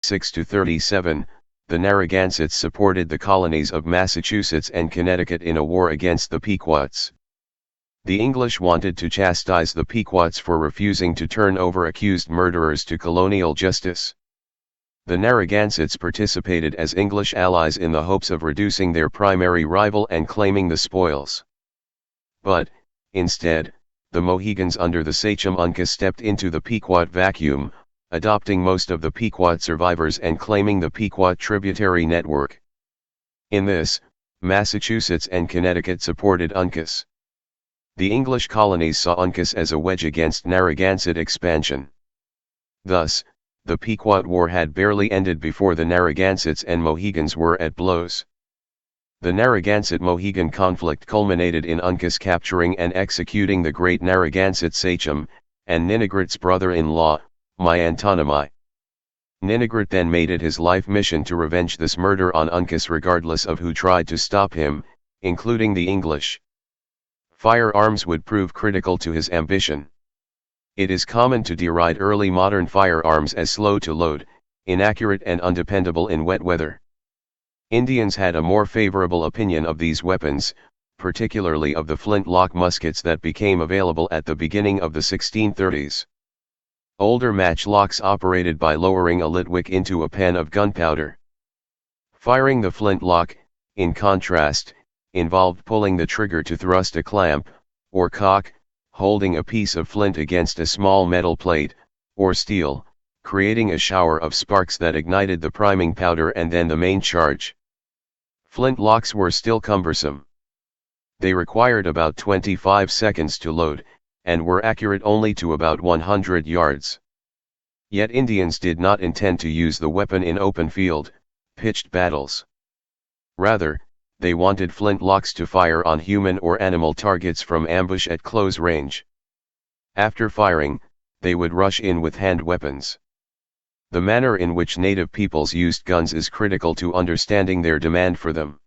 36–37, the Narragansetts supported the colonies of Massachusetts and Connecticut in a war against the Pequots. The English wanted to chastise the Pequots for refusing to turn over accused murderers to colonial justice. The Narragansetts participated as English allies in the hopes of reducing their primary rival and claiming the spoils. But, instead, the Mohegans under the sachem Uncas stepped into the Pequot vacuum, adopting most of the Pequot survivors and claiming the Pequot tributary network. In this, Massachusetts and Connecticut supported Uncas. The English colonies saw Uncas as a wedge against Narragansett expansion. Thus, the Pequot War had barely ended before the Narragansetts and Mohegans were at blows. The Narragansett-Mohegan conflict culminated in Uncas capturing and executing the great Narragansett sachem, and Ninigrit's brother-in-law, Miantonomi. Ninigrit then made it his life mission to revenge this murder on Uncas regardless of who tried to stop him, including the English. Firearms would prove critical to his ambition. It is common to deride early modern firearms as slow to load, inaccurate and undependable in wet weather. Indians had a more favorable opinion of these weapons, particularly of the flintlock muskets that became available at the beginning of the 1630s. Older matchlocks operated by lowering a lit wick into a pen of gunpowder. Firing the flintlock, in contrast, involved pulling the trigger to thrust a clamp, or cock, holding a piece of flint against a small metal plate, or steel, creating a shower of sparks that ignited the priming powder and then the main charge. Flintlocks were still cumbersome. They required about 25 seconds to load, and were accurate only to about 100 yards. Yet Indians did not intend to use the weapon in open field, pitched battles. Rather, they wanted flintlocks to fire on human or animal targets from ambush at close range. After firing, they would rush in with hand weapons. The manner in which native peoples used guns is critical to understanding their demand for them.